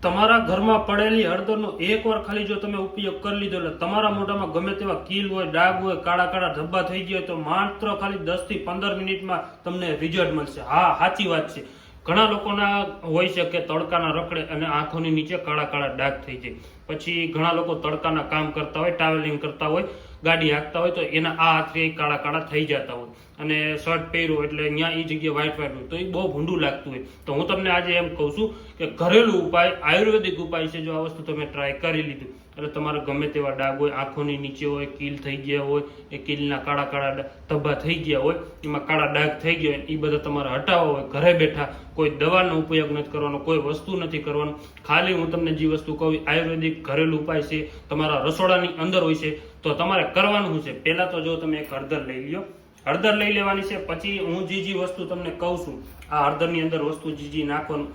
તમારા ઘરમાં પડેલી હળદરનો એકવાર ખાલી જો તમે ઉપયોગ કરી લીધો એટલે તમારા મોઢામાં ગમે તેવા કીલ હોય, ડાઘ હોય, કાળા કાળા ધબ્બા થઈ ગયા તો માત્ર ખાલી 10 થી 15 મિનિટમાં તમને રિઝલ્ટ મળશે. હા, સાચી વાત છે. ઘણા લોકોના હોય છે કે તડકાના રખડે અને આંખોની નીચે કાળા કાળા ડાઘ થઈ જાય. પછી ઘણા લોકો તડકાના કામ કરતા હોય, ટ્રાવેલિંગ કરતા હોય, ગાડી હાંકતા હોય તો એના આ હાથે કાળા કાળા થઈ જતા હોય અને શર્ટ પહેર્યું એટલે અહીંયા એ જગ્યાએ વ્હાઈટ વ્હાઈટ હોય તો એ બહુ ભૂંડું લાગતું હોય. તો હું તમને આજે એમ કહું છું કે ઘરેલું ઉપાય, આયુર્વેદિક ઉપાય છે. જો આ વસ્તુ તમે ટ્રાય કરી લીધું એટલે તમારે ગમે તેવા ડાઘ હોય, આંખોની નીચે હોય, કીલ થઈ ગયા હોય, એ કીલના કાળા કાળા ધબ્બા થઈ ગયા હોય, એમાં કાળા ડાઘ થઈ ગયા હોય, એ બધા તમારે હટાવવા હોય ઘરે બેઠા. કોઈ દવાનો ઉપયોગ નથી કરવાનો, કોઈ વસ્તુ નથી કરવાનું. ખાલી હું તમને જે વસ્તુ કહું આયુર્વેદિક ઘરેલું ઉપાય છે, તમારા રસોડાની અંદર હોય છે. તો તમારે કરવાનું શું છે, પહેલા તો જો તમે એક હળદર લઈ લ્યો, હળદર લઈ લેવાની છે. પછી હું જે વસ્તુ તમને કહું છું, આ હળદરની અંદર વસ્તુ જે નાખવાનું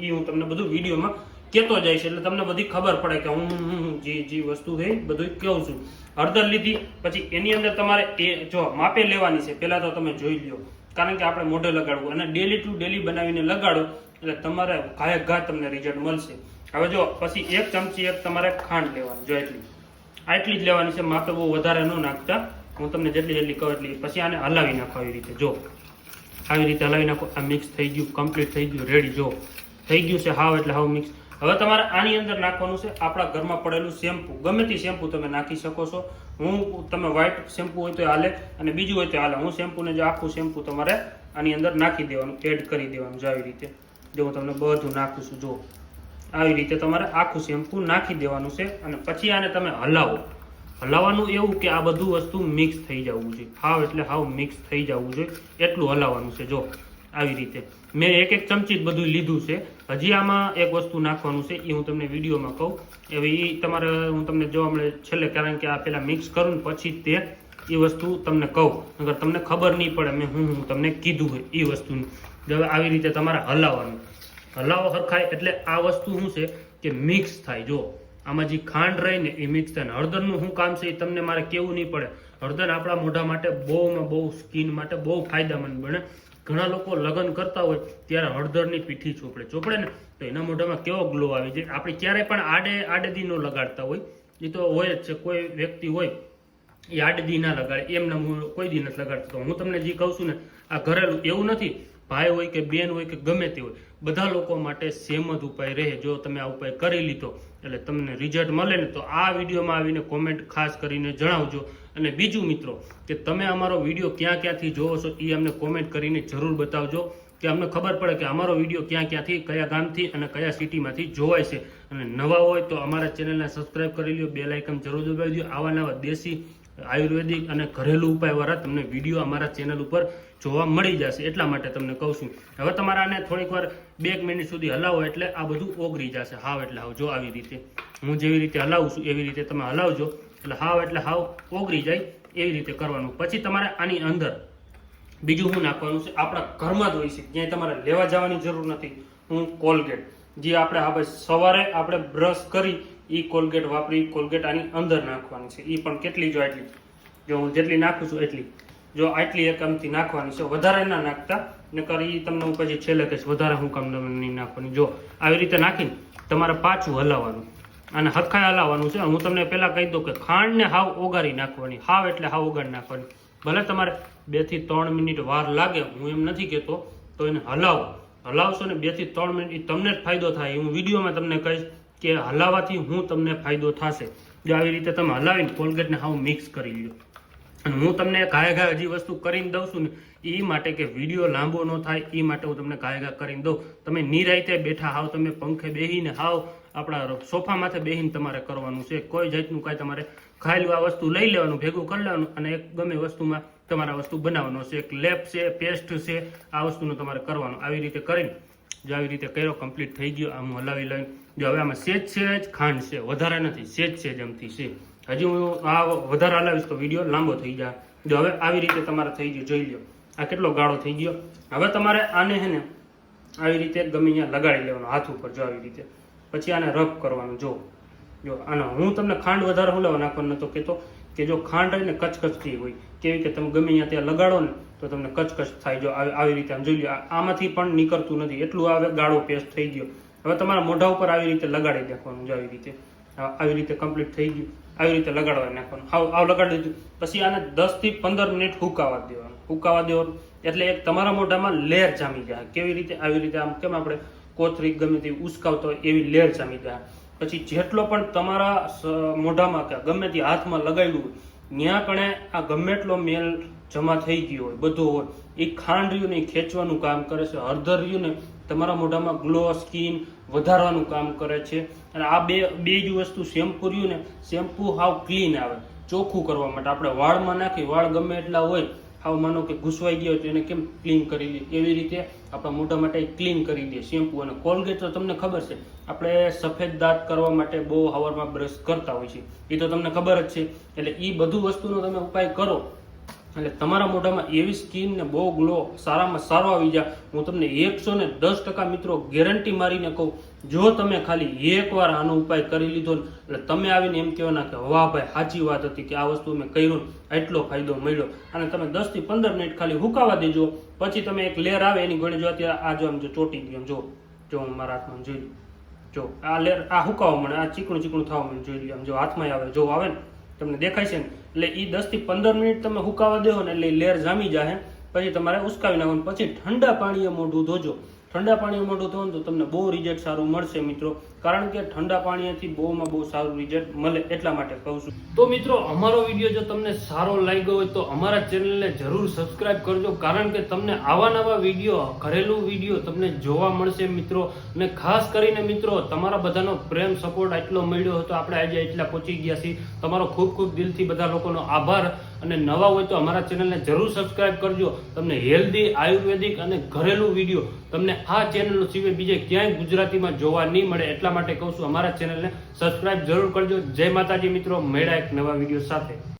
એ હું તમને બધું વિડીયોમાં કહેતો જાય છે એટલે તમને બધી ખબર પડે કે હું જે વસ્તુ છે બધું કહું છું. હળદર લીધી પછી એની અંદર તમારે એ જો માપે લેવાની છે. પહેલા તો તમે જોઈ લ્યો, કારણ કે આપણે મોઢે લગાડવું અને ડેલી ટુ ડેલી બનાવીને લગાડો એટલે તમારે ઘાયે ઘા તમને રિઝલ્ટ મળશે. હવે જો પછી 1 ચમચી એક તમારે ખાંડ લેવાની, જો આટલી જ લેવાની છે, માપે બહુ વધારે ન નાખતા. હું તમને જેટલી કહું એટલી. પછી આને હલાવી નાખો આવી રીતે, જો આવી રીતે હલાવી નાખો. આ મિક્સ થઈ ગયું, કમ્પ્લીટ થઈ ગયું, રેડી. જો થઈ ગયું છે હાવ એટલે હાવ મિક્સ. હવે તમારે આની અંદર નાખવાનું છે આપણા ઘરમાં પડેલું શેમ્પુ. ગમે તે શેમ્પુ તમે નાખી શકો છો. તમે વ્હાઈટ શેમ્પુ હોય તો હાલે અને બીજું હોય તો હાલે. હું શેમ્પુને જો આખું શેમ્પુ તમારે આની અંદર નાખી દેવાનું, એડ કરી દેવાનું. જો આવી રીતે, જો હું તમને બધું નાખું છું, જો આવી રીતે તમારે આખું શેમ્પુ નાખી દેવાનું છે. અને પછી આને તમે હલાવો. હલાવવાનું એવું કે આ બધું વસ્તુ મિક્સ થઈ જવું જોઈએ, હાવ એટલે હાવ મિક્સ થઈ જવું જોઈએ એટલું હલાવવાનું છે. જો આવી રીતે મેં 1 ચમચી જ બધું લીધું છે. હજી આમાં એક વસ્તુ નાખવાનું છે, એ હું તમને વિડીયોમાં કહું. હવે એ તમારે હું તમને જોવા મળે છેલ્લે, કારણ કે આ પેલા મિક્સ કરું ને પછી તે એ વસ્તુ તમને કહું, અગર તમને ખબર નહીં પડે મેં હું તમને કીધું હોય એ વસ્તુનું. હવે આવી રીતે તમારે હલાવવાનું. હલાવો હરખાય એટલે આ વસ્તુ શું છે કે મિક્સ થાય. જો આમાં જે ખાંડ રહી ને એ મિક્સ થાય. હળદરનું શું કામ છે એ તમને મારે કેવું નહીં પડે. હળદર આપણા મોઢા માટે બહુ સ્કિન માટે બહુ ફાયદામંદ બને. ઘણા લોકો લગ્ન કરતા હોય ત્યારે હળદરની પીઠી ચોપડે ને તો એના મોઢામાં કેવો ગ્લો આવી જાય. આપણે ક્યારેય પણ આડેદી ન લગાડતા હોય, એ તો હોય જ છે. કોઈ વ્યક્તિ હોય એ આડેદી ના લગાડે, એમને હું કોઈ દી નથી લગાડતો. તો હું તમને જે કહું છું ને આ ઘરેલું એવું નથી. ભાઈ હોય કે બેન હોય કે ગમે તે હોય, બધા લોકો માટે સેમ જ ઉપાય રહે. જો તમે આ ઉપાય કરી લીધો એટલે તમને રિઝલ્ટ મળે ને તો આ વિડીયોમાં આવીને કોમેન્ટ ખાસ કરીને જણાવજો. અને બીજું મિત્રો કે તમે અમારો વિડીયો ક્યાંથી જોવો છો એ અમને કોમેન્ટ કરીને જરૂર બતાવજો કે અમને ખબર પડે કે અમારો વિડીયો ક્યાંથી, કયા ગામથી અને કયા સિટીમાંથી જોવાય છે. અને નવા હોય તો અમારા ચેનલને સબસ્ક્રાઈબ કરી લ્યો, બેલ આઇકન જરૂર દબાવી દો. આવા નવા દેશી, આયુર્વેદિક અને ઘરેલું ઉપાયવાળા તમને વિડીયો અમારા ચેનલ ઉપર જોવા મળી જશે. એટલા માટે તમને કહું છું. હવે તમારે આને થોડીક વાર 2 મિનિટ સુધી હલાવો એટલે આ બધું ઓગળી જશે. હાવ એટલે હાવ જો આવી રીતે હું જેવી રીતે હલાવું છું એવી રીતે તમે હલાવજો એટલે હાવ એટલે હાવ ઓગળી જાય એવી રીતે કરવાનું. પછી તમારે આની અંદર બીજું શું નાખવાનું છે, આપણા ઘરમાં જ હોય છે, ક્યાંય તમારે લેવા જવાની જરૂર નથી. હું કોલગેટ, જે આપણે સવારે આપણે બ્રશ કરી એ કોલગેટ વાપરી, કોલગેટ આની અંદર નાખવાની છે. એ પણ કેટલી જો આટલી, જો હું જેટલી નાખું છું એટલી, જો આટલી એક આમથી નાખવાની છે. વધારે ના નાખતા, નકર એ તમને હું પછી છેલ્લે કહીશ વધારે હું કામ નહીં નાખવાની. જો આવી રીતે નાખીને તમારે પાછું હલાવવાનું અને હરખાય હલાવવાનું છે. હું તમને પહેલા કહી દઉં કે ખાંડને હાવ ઓગાળી નાખવાની, હાવ એટલે હાવ ઓગાળી નાખવાની. ભલે તમારે 2 થી 3 મિનિટ વાર લાગે, હું એમ નથી કહેતો, તો એને હલાવશો ને 2 થી 3 મિનિટ એ તમને જ ફાયદો થાય. હું વિડીયોમાં તમને કહીશ કે હલાવવાથી હું તમને ફાયદો થશે. જો આવી રીતે તમે હલાવીને કોલગેટને હાવ મિક્સ કરી લ્યો. અને હું તમને ઘાય હજી વસ્તુ કરીને દઉં છું ને એ માટે કે વિડીયો લાંબો ન થાય એ માટે હું તમને ઘાય કરીને દઉં. તમે નિરાયતે બેઠા હાવ, તમે પંખે બેહીને હાવ આપણા સોફા માથે બેહીને તમારે કરવાનું છે. કોઈ જાતનું કાંઈ તમારે ખાયેલું આ વસ્તુ લઈ લેવાનું, ભેગું કરી લેવાનું અને એક ગમે વસ્તુમાં તમારે આ વસ્તુ બનાવવાનો છે. એક લેપ છે, પેસ્ટ છે, આ વસ્તુનું તમારે કરવાનું. આવી રીતે કરીને જો આવી રીતે કર્યો, કમ્પ્લીટ થઈ ગયો. આમ હલાવી લઈને જો હવે આમાં સેજ ખાંડ છે, વધારે નથી, સેજ એમથી છે. હજી હું આ વધારે હલાવીશ તો વિડીયો લાંબો થઈ જાય. જો હવે આવી રીતે તમારે થઈ ગયો, જોઈ લો આ કેટલો ગાળો થઈ ગયો. હવે તમારે આને હે ને આવી રીતે ગમે અહીંયા લગાડી લેવાનો હાથ ઉપર, જો આવી રીતે. પછી આને રબ કરવાનું. જો આને હું તમને ખાંડ વધારે હલાવવા નાખવાનું નતો કહેતો કે જો ખાંડ રહીને કચકચતી હોય કેવી કે તમે ગમે અહીંયા ત્યાં લગાડો ને તો તમને કચકચ થાય. જો આવી રીતે આમ જોઈ લો, આમાંથી પણ નીકળતું નથી એટલું આવે ગાળો પેસ્ટ થઈ ગયો. હવે તમારા મોઢા ઉપર આવી રીતે લગાડી નાખવાનું જો આવી રીતે કમ્પ્લીટ થઈ ગયું આવી રીતે લગાડવા નાખવાનું આવ લગાડી દીધું પછી આને 10 થી 15 મિનિટ હુકાવા દેવાનું એટલે એક તમારા મોઢામાં લેર જામી જાય કેવી રીતે આવી રીતે આમ કેમ આપણે કોથળી ગમે તે ઉસકાવતો હોય એવી લેર જામી જાય પછી જેટલો પણ તમારા મોઢામાં કે ગમે તે હાથમાં લગાડ્યું હોય ત્યાં કણે આ ગમે એટલો મેલ જમા થઈ ગયો હોય બધું હોય એ ખાંડ રહ્યું ને ખેંચવાનું કામ કરે છે હળદર રહ્યું ને તમારા મોઢામાં ગ્લો સ્કિન વધારવાનું કામ કરે છે અને આ બે જ વસ્તુ શેમ્પુ રહ્યું ને શેમ્પુ હાવ ક્લીન આવે ચોખ્ખું કરવા માટે આપણે વાળમાં નાખી વાળ ગમે એટલા હોય હાવ માનો કે ઘૂસવાઈ ગયો હોય તો એને કેમ ક્લીન કરી દે એવી રીતે આપણા મોઢા માટે ક્લીન કરી દે શેમ્પુ અને કોલગેટ તો તમને ખબર છે આપણે સફેદ દાંત કરવા માટે બહુ હવારમાં બ્રશ કરતા હોય છે એ તો તમને ખબર જ છે એટલે એ બધું વસ્તુનો તમે ઉપાય કરો એટલે તમારા મોઢામાં એવી સ્કિન ને બહુ ગ્લો સારામાં સારો આવી જાય હું તમને 110% મિત્રો ગેરંટી મારીને કહું જો તમે ખાલી એકવાર આનો ઉપાય કરી લીધો ને એટલે તમે આવીને એમ કહેવાના કે વાહ ભાઈ સાચી વાત હતી કે આ વસ્તુ મેં કર્યું એટલો ફાયદો મળ્યો અને તમે 10 થી 15 મિનિટ ખાલી હુકાવા દેજો પછી તમે એક લેર આવે એની ગળે જો અત્યારે આ જો આમ જો ચોટી ગયો જો હું મારા હાથમાં જોઈ જો આ લેર આ હુકાવા મને આ ચીકણું થવા મને જોઈ લો આમ જો હાથમાં આવે જો આવે ને તમને દેખાય છે ને એટલે એ 10 થી 15 મિનિટ તમે હુકાવા દેવો ને એટલે લેર જામી જાય પછી તમારે ઉસકાવી નાખવાનું પછી ઠંડા પાણીએ મોઢું ધોજો ઠંડા પાણીએ મોઢું ધોવાનું તો તમને બહુ રિઝલ્ટ સારું મળશે મિત્રો કારણ કે ઠંડા પાણીથી બહુ સારું રિઝલ્ટ મળે એટલા માટે કહું છું તો મિત્રો અમારો વિડીયો જો તમને સારો લાગ્યો હોય તો અમારા ચેનલને જરૂર સબસ્ક્રાઇબ કરજો કારણ કે તમને આવા નવા વિડીયો ઘરેલું વિડીયો તમને જોવા મળશે મિત્રો અને ખાસ કરીને મિત્રો તમારા બધાનો પ્રેમ સપોર્ટ એટલો મળ્યો હતો આપણે આજે એટલા પહોંચી ગયા છીએ તમારો ખૂબ દિલથી બધા લોકોનો આભાર અને નવા હોય તો અમારા ચેનલને જરૂર સબસ્ક્રાઇબ કરજો તમને હેલ્ધી આયુર્વેદિક અને ઘરેલું વિડીયો તમને આ ચેનલ સિવાય બીજે ક્યાંય ગુજરાતીમાં જોવા નહીં મળે એટલા માટે કહું છું અમારા ચેનલને સબસ્ક્રાઇબ જરૂર કરજો જય માતાજી મિત્રો મળ્યા એક નવા વિડીયો સાથે